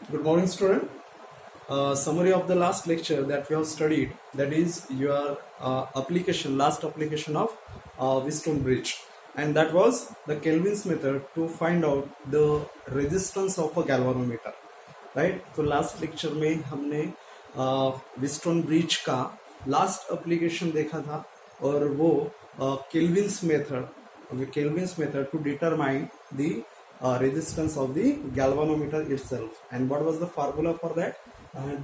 Good morning, student. Summary of the last lecture that we have studied, that is your last application of Wheatstone bridge, and that was the Kelvin's method to find out the resistance of a galvanometer, right? तो last lecture में हमने Wheatstone bridge का last application देखा था और वो Kelvin's method to determine the resistance of the galvanometer itself. And what was the formula for that?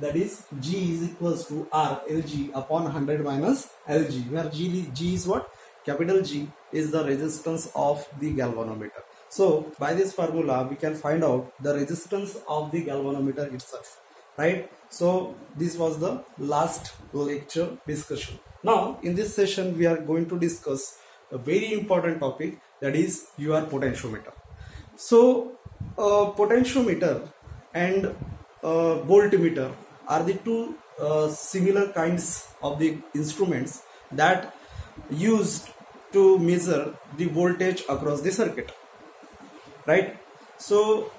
That is G is equals to R Lg upon 100 minus Lg, where G is what? Capital G is the resistance of the galvanometer. So by this formula we can find out the resistance of the galvanometer itself, right? So this was the last lecture discussion. Now in this session we are going to discuss a very important topic, that is your potentiometer. So potentiometer and voltmeter are the two similar kinds of the instruments that used to measure the voltage across the circuit, right? So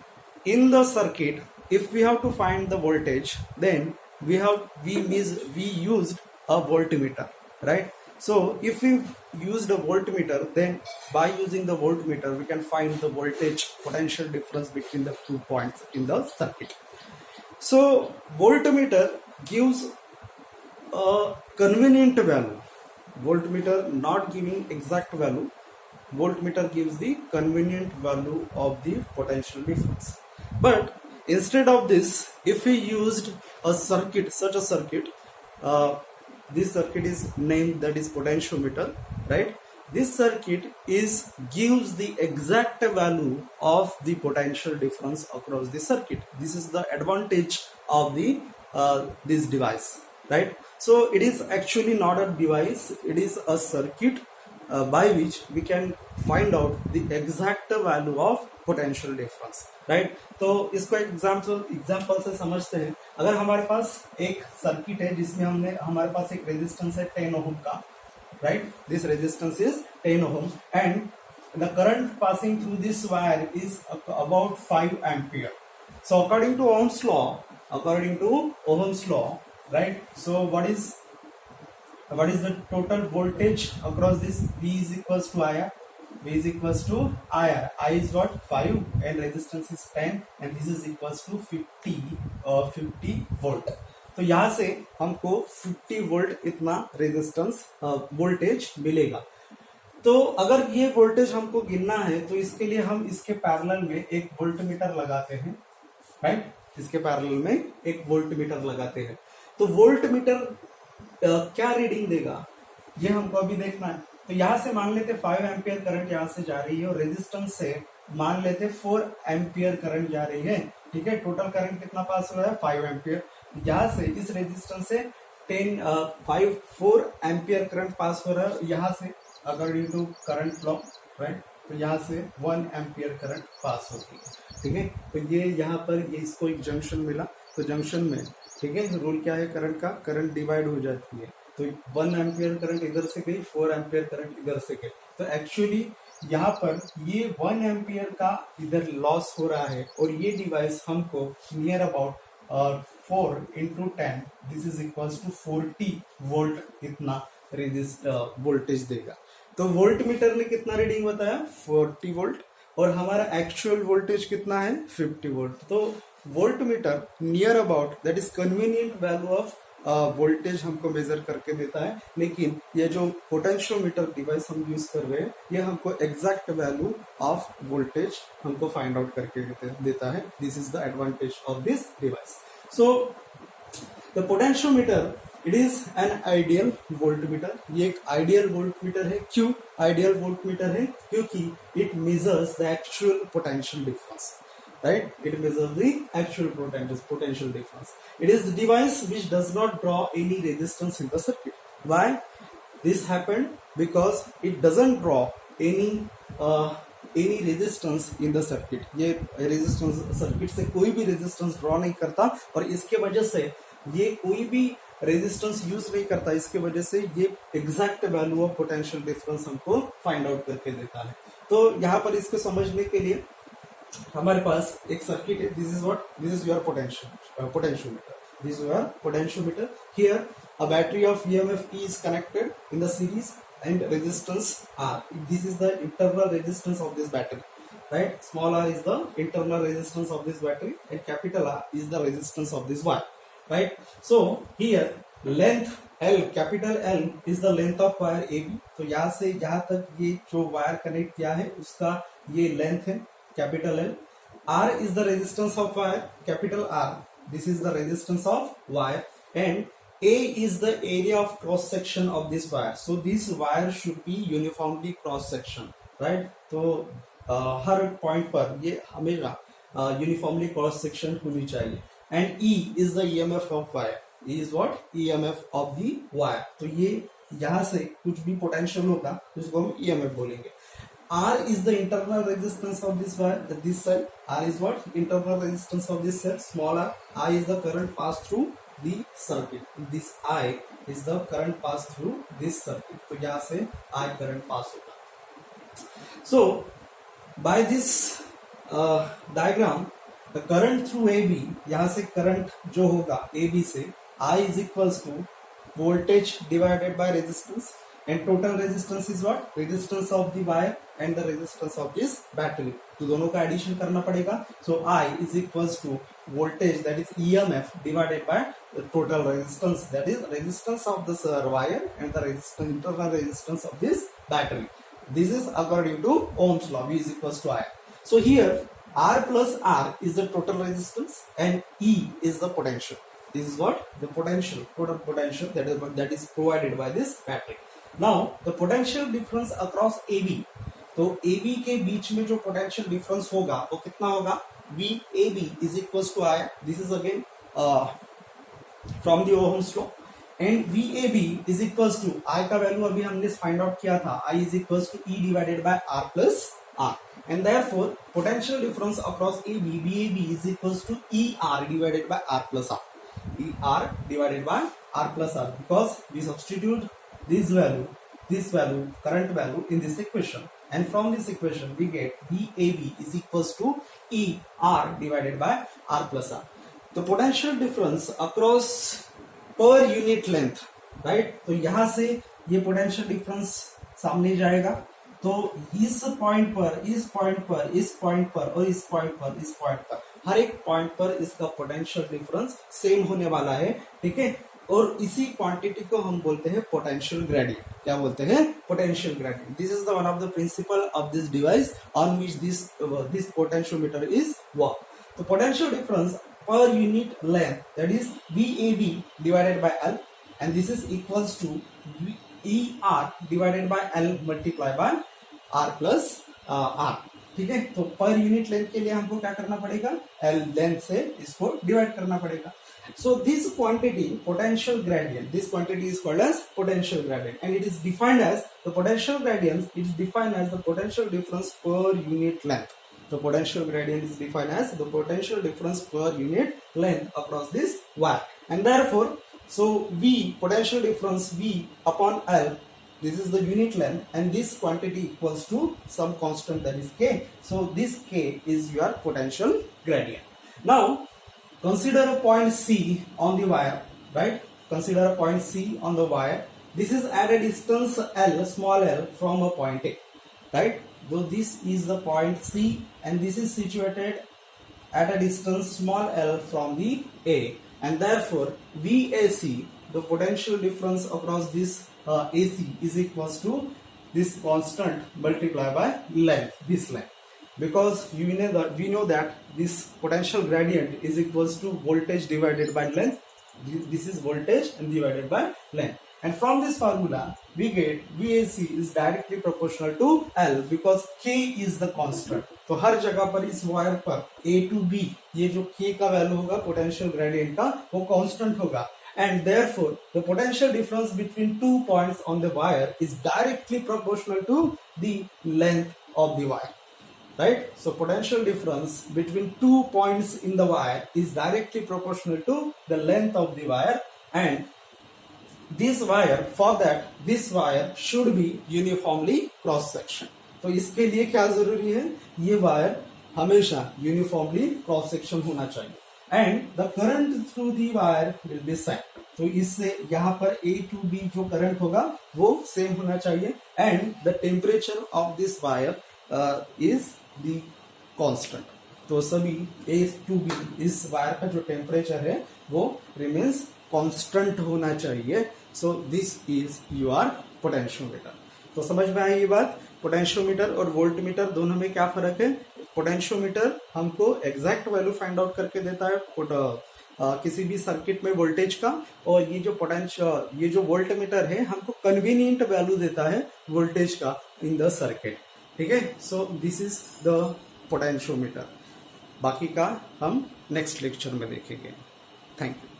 in the circuit, if we have to find the voltage, then we used a voltmeter, right? So if we used a voltmeter, then by using the voltmeter we can find the voltage potential difference between the 2 points in the circuit. So voltmeter gives a convenient value. Voltmeter not giving exact value. Voltmeter gives the convenient value of the potential difference. But instead of this, if we used a circuit, such a circuit, this circuit is named, that is potentiometer, right? This circuit gives the exact value of the potential difference across the circuit. This is the advantage of the this device, right? So it is actually not a device, it is a circuit by which we can find out the exact value of potential difference, right? तो इसको एक example से समझते हैं. अगर हमारे पास एक circuit है जिसमें हमारे पास एक रेजिस्टेंस है 10 ओम का, right? This resistance is 10 ohm and the current passing through this wire is about 5 ampere. So according to Ohm's law, right? So what is the total voltage across this? V is equals to IR. I is what? 5 and resistance is 10 and this is equals to 50 volt. तो यहाँ से हमको 50 volt इतना resistance voltage मिलेगा. तो अगर ये voltage हमको गिनना है तो इसके लिए हम इसके पैरेलल में एक वोल्टमीटर लगाते हैं, राइट? इसके पैरेलल में एक वोल्टमीटर लगाते हैं. तो वोल्टमीटर क्या रीडिंग देगा ये हमको अभी देखना है. तो यहाँ से मान लेते 5 एम्पियर करंट यहाँ से जा रही है और रेजिस्टेंस से मान लेते 4 एम्पियर करंट जा रही है, ठीक है? टोटल करंट कितना पास हो रहा है? 5 एम्पियर. यहाँ से इस रेजिस्टेंस से 4 एम्पियर करंट पास हो रहा है. यहाँ से according to current law, right? तो यहाँ से 1 एम्पियर करंट पास होती है, ठीक है? तो ये यहाँ पर ये इसको एक जंक्शन मिला, तो जंक्शन में, ठीक है, रूल क्या है करंट का? करंट डिवाइड हो जाती है. तो 1 एम्पियर करंट इधर से गई, 4 एम्पियर करंट इधर से गई. तो एक्चुअली यहाँ पर ये 1 एम्पियर का इधर लॉस हो रहा है और ये डिवाइस हमको near about 4 into 10, this is equals to 40 volt इतना वोल्टेज देगा. तो वोल्ट मीटर ने कितना रीडिंग बताया? 40 वोल्ट और हमारा एक्चुअल वोल्टेज कितना है? 50 वोल्ट. तो volt meter near about that is convenient value of voltage हमको मेजर करके देता है. लेकिन ये जो पोटेंशियोमीटर डिवाइस हम यूज कर रहे हैं ये हमको एग्जैक्ट वैल्यू ऑफ वोल्टेज हमको फाइंड आउट करके देता है. This is the advantage of this device. So the potentiometer, it is an ideal voltmeter. ये एक आइडियल वोल्टमीटर है. क्यों आइडियल वोल्टमीटर है? क्योंकि it measures the actual potential difference, right? It measures the actual potential difference. It is the device which does not draw any resistance in the circuit. Why this happened? Because it doesn't draw any resistance in the circuit. ये resistance circuit से कोई भी resistance draw नहीं करता और इसके वजह से ये कोई भी रेजिस्टेंस यूज नहीं करता. इसके वजह से ये exact value of potential difference हमको फाइंड आउट करके देता है. तो यहाँ पर इसको समझने के लिए हमारे पास एक सर्किट है, this is your potentiometer, this is your potentiometer. Here a battery of EMF E is connected in the series and resistance R. This is the internal resistance of this battery, right? Small r is the internal resistance of this battery and capital R is the resistance of this wire, right? So here length L, capital L is the length of wire AB. तो यहाँ से यहाँ तक ये जो wire connect किया है उसका ये लेंथ है capital L. R is the resistance of wire, capital R. This is the resistance of wire, and A is the area of cross section of this wire. So this wire should be uniformly cross section, right? तो हर point पर ये हमेशा uniformly cross section होनी चाहिए. And E is the EMF of wire. E is what? EMF of the wire. तो ये यहाँ से कुछ भी पोटेंशियल होगा उसको हम EMF बोलेंगे. R is the internal resistance of this wire, this cell. R is what? Internal resistance of this cell, small r. I is the current passed through the circuit. This I is the current passed through this circuit. तो यहाँ से I current pass होगा. So by this diagram, the current through AB, यहाँ से current जो होगा AB से I is equals to voltage divided by resistance, and total resistance is what? Resistance of the wire and the resistance of this battery. तो दोनों का addition करना पड़ेगा. So I is equals to voltage, that is EMF, divided by the total resistance, that is resistance of this wire and the resistance, internal resistance of this battery. This is according to Ohm's law. V is equals to I. So here R plus R is the total resistance and E is the potential. This is what? The potential, total potential that is provided by this battery. Now the potential difference across AB. तो AB के बीच में जो potential difference होगा वो कितना होगा? VAB is equals to I. This is again from the Ohm's law. And VAB is equals to I का value अभी हमने फाइंड आउट किया था. I is equals to E divided by R plus R. And therefore potential difference across AB, VAB is equals to ER divided by R plus R. ER divided by R plus R, because we substitute this value, current value in this equation, and from this equation we get VAB is equals to ER divided by R plus R. The potential difference across per unit length, right? तो यहाँ से ये potential difference सामने जाएगा. तो इस point पर, इस पॉइंट पर, इस पॉइंट पर और इस पॉइंट पर, इस पॉइंट पर, हर एक पॉइंट पर इसका पोटेंशियल डिफरेंस सेम होने वाला है. ठीक है. और इसी क्वांटिटी को हम बोलते हैं पोटेंशियल ग्रेडियंट. क्या बोलते हैं? Potential gradient. This is the one of the principle of this device on which this potentiometer is work. तो potential difference per unit length, that is VAB divided by L, and this is equals to ER divided by L multiplied by R plus R. ठीक है. तो per unit length के लिए हमको क्या करना पड़ेगा? L लेंथ से इसको डिवाइड करना पड़ेगा. So this quantity, potential gradient, this quantity is called as potential gradient, and it is defined as the potential gradient. It is defined as the potential difference per unit length. The potential gradient is defined as the potential difference per unit length across this wire, and therefore, so V, potential difference V upon L, this is the unit length, and this quantity equals to some constant, that is K. So this K is your potential gradient. Now consider a point C on the wire, right? Consider a point C on the wire. This is at a distance L, small l, from a point A, right? Though this is the point C and this is situated at a distance small l from the A, and therefore VAC, the potential difference across this AC, is equals to this constant multiplied by length, this length, because we know that this potential gradient is equals to voltage divided by length. This is voltage and divided by length. And from this formula we get VAC is directly proportional to L, because K is the constant. तो हर जगह पर इस wire पर A to B ये जो K का value होगा potential gradient का, वो कांस्टेंट होगा. And therefore the potential difference between 2 points on the wire is directly proportional to the length of the wire, right? So potential difference between 2 points in the wire is directly proportional to the length of the wire, and this wire, for that this wire should be uniformly cross section. तो इसके लिए क्या जरूरी है? ये wire हमेशा uniformly cross section होना चाहिए and the current through the wire will be same. तो इससे यहाँ पर A टू B जो करंट होगा वो सेम होना चाहिए and the temperature of this wire is the constant. तो सभी A टू B इस वायर का जो टेम्परेचर है वो रिमेन्स कांस्टेंट होना चाहिए। So this is your potentiometer. तो समझ में आई ये बात। पोटेंशियोमीटर और वोल्टमीटर दोनों में क्या फर्क है? पोटेंशियोमीटर हमको एग्जैक्ट वैल्यू फाइंड आउट करके देता है किसी भी सर्किट में वोल्टेज का, और ये जो वोल्टमीटर है हमको कन्वीनियंट वैल्यू देता है वोल्टेज का इन द सर्किट। ठीक है, so this is the potentiometer. बाकी का हम नेक्स्ट लेक्चर में देखेंगे। Thank you.